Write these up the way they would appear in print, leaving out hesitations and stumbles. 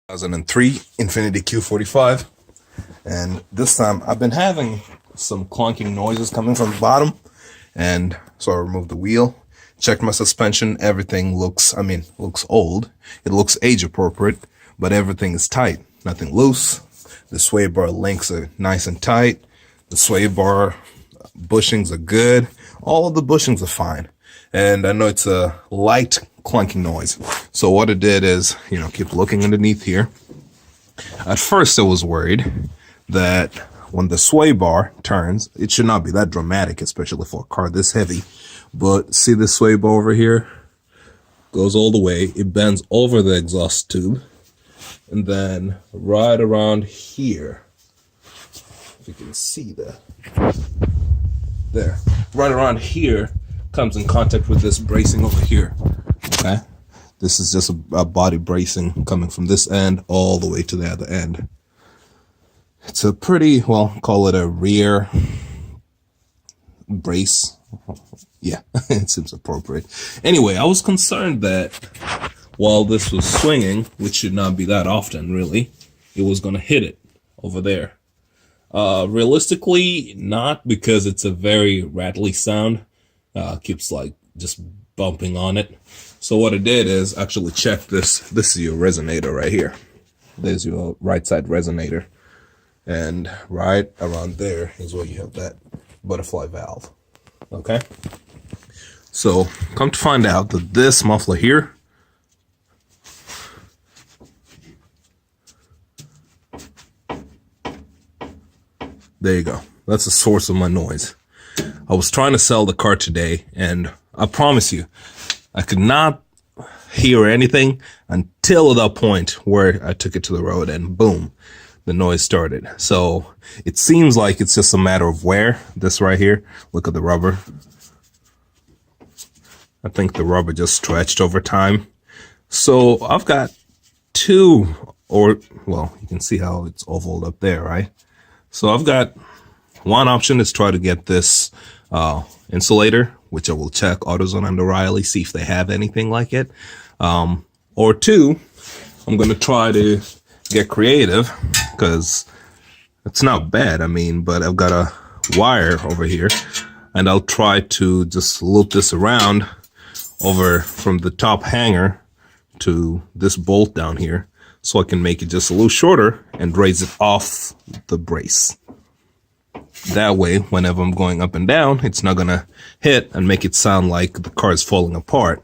2003 Infiniti Q45, and this time I've been having some clunking noises coming from the bottom, and so I removed the wheel, checked my suspension. Everything looks old. It looks age appropriate, but everything is tight, nothing loose. The sway bar links are nice and tight. The sway bar bushings are good. All of the bushings are fine. And I know it's a light clunking noise. So what it did is, keep looking underneath here. At first I was worried that when the sway bar turns, it should not be that dramatic, especially for a car this heavy. But see this sway bar over here? Goes all the way. It bends over the exhaust tube. And then right around here, if you can see that, there, right around here, comes in contact with this bracing over here. Okay, this is just a body bracing coming from this end all the way to the other end. It's a pretty, well, call it a rear brace. Yeah, it seems appropriate. Anyway, I was concerned that while this was swinging, which should not be that often really, it was going to hit it over there. Realistically, not, because it's a very rattly sound. Keeps like just bumping on it. So what I did is actually check this. This is your resonator right here. There's your right side resonator. And right around there is where you have that butterfly valve. Okay? So come to find out that this muffler here, there you go. That's the source of my noise. I was trying to sell the car today, and I promise you, I could not hear anything until that point where I took it to the road, and boom, the noise started. So it seems like it's just a matter of wear. This right here, look at the rubber. I think the rubber just stretched over time. So I've got two, or, well, you can see how it's ovaled up there, right? So I've got one option is try to get this insulator, which I will check AutoZone and O'Reilly, see if they have anything like it. Or two, I'm going to try to get creative, because it's not bad, but I've got a wire over here, and I'll try to just loop this around over from the top hanger to this bolt down here, so I can make it just a little shorter and raise it off the brace. That way, whenever I'm going up and down, it's not gonna hit and make it sound like the car is falling apart.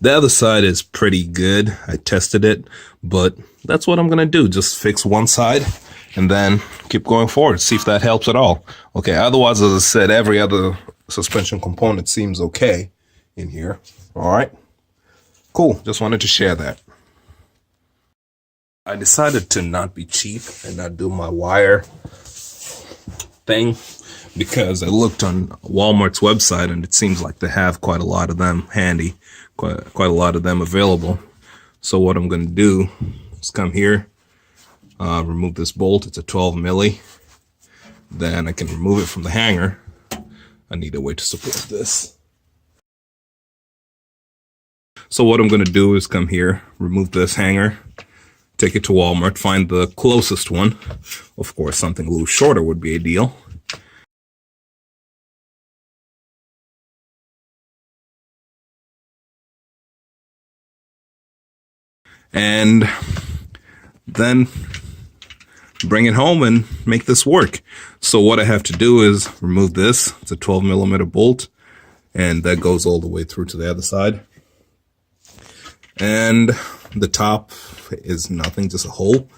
The other side is pretty good. I tested it, but that's what I'm gonna do. Just fix one side and then keep going forward. See if that helps at all. Okay, otherwise, as I said, every other suspension component seems okay in here. All right, cool. Just wanted to share that. I decided to not be cheap and not do my wire thing, because I looked on Walmart's website and it seems like they have quite a lot of them handy, quite a lot of them available. So what I'm going to do is come here, remove this bolt. It's a 12 milli. Then I can remove it from the hanger. I need a way to support this. So what I'm going to do is come here, remove this hanger, take it to Walmart, find the closest one. Of course, something a little shorter would be ideal. And then bring it home and make this work. So what I have to do is remove this. It's a 12 millimeter bolt, and that goes all the way through to the other side. And the top is nothing, just a hole.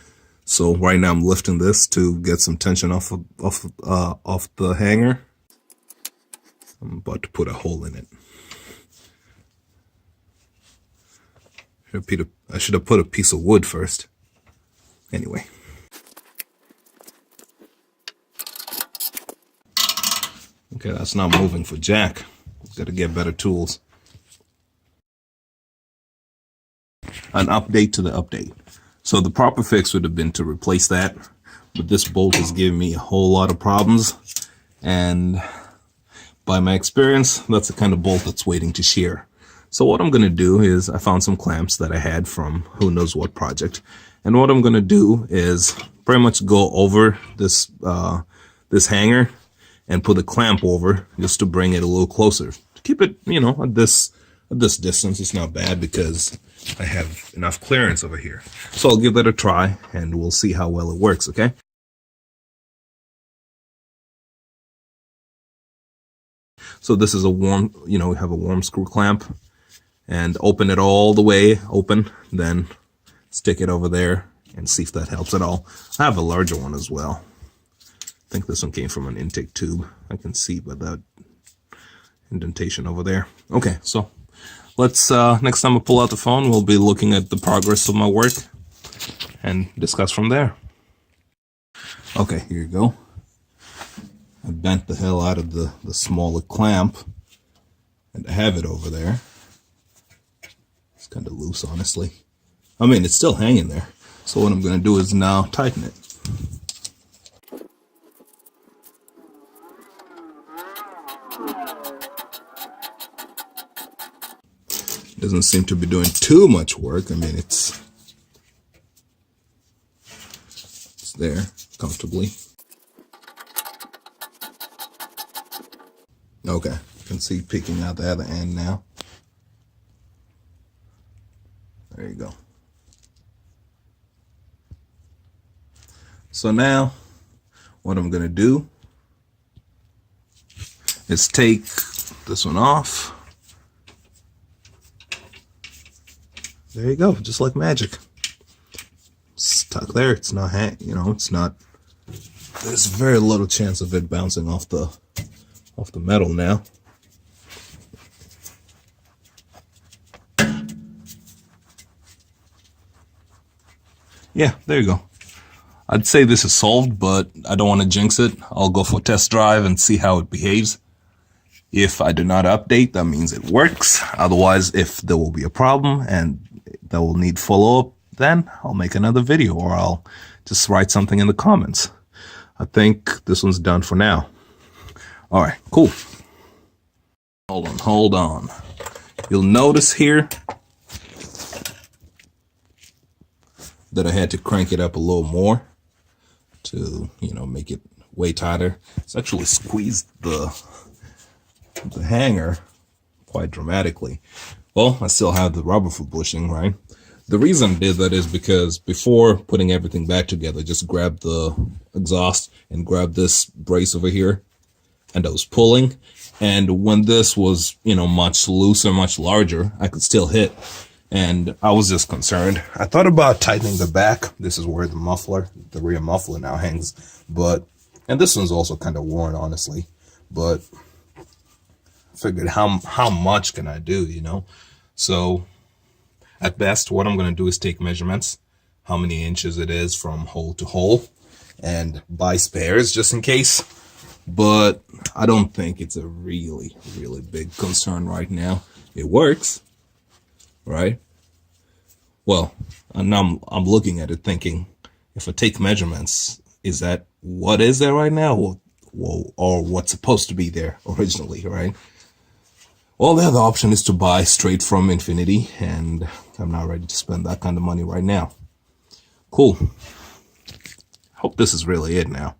So right now I'm lifting this to get some tension off the hanger. I'm about to put a hole in it. I should have put a piece of wood first. Anyway. Okay, that's not moving for jack. Got to get better tools. An update to the update. So the proper fix would have been to replace that, but this bolt is giving me a whole lot of problems, and by my experience, that's the kind of bolt that's waiting to shear. So what I'm going to do is I found some clamps that I had from who knows what project. And what I'm going to do is pretty much go over this this hanger and put a clamp over just to bring it a little closer. To keep it, you know, at this distance. It's not bad because I have enough clearance over here. So I'll give that a try and we'll see how well it works, okay? So this is a warm, you know, we have a warm screw clamp, and open it all the way open, then stick it over there and see if that helps at all. I have a larger one as well. I think this one came from an intake tube. I can see by that indentation over there. Okay, so let's, next time I pull out the phone, we'll be looking at the progress of my work and discuss from there. Okay, here you go. I bent the hell out of the smaller clamp, and I have it over there. It's kind of loose, honestly. I mean, it's still hanging there. So what I'm going to do is now tighten it. Doesn't seem to be doing too much work. I mean, it's there comfortably. Okay, you can see peeking out the other end now. There you go. So now, what I'm gonna do is take this one off. There you go, just like magic. Stuck there. It's not, you know, it's not. There's very little chance of it bouncing off the metal now. Yeah, there you go. I'd say this is solved, but I don't want to jinx it. I'll go for a test drive and see how it behaves. If I do not update, that means it works. Otherwise, if there will be a problem and that will need follow-up, then I'll make another video or I'll just write something in the comments. I think this one's done for now. All right, cool. Hold on. You'll notice here that I had to crank it up a little more to, you know, make it way tighter. It's actually squeezed the hanger quite dramatically. Well, I still have the rubber for bushing, right? The reason I did that is because before putting everything back together, just grabbed the exhaust and grabbed this brace over here, and I was pulling. And when this was, you know, much looser, much larger, I could still hit. And I was just concerned. I thought about tightening the back. This is where the muffler, the rear muffler now hangs. But, and this one's also kind of worn, honestly. But I figured how much can I do, you know? So at best, what I'm going to do is take measurements, how many inches it is from hole to hole, and buy spares just in case. But I don't think it's a really, really big concern right now. It works, right? Well, and I'm looking at it thinking, if I take measurements, is that what is there right now, or what's supposed to be there originally, right? Well, the other option is to buy straight from Infiniti, and I'm not ready to spend that kind of money right now. Cool. Hope this is really it now.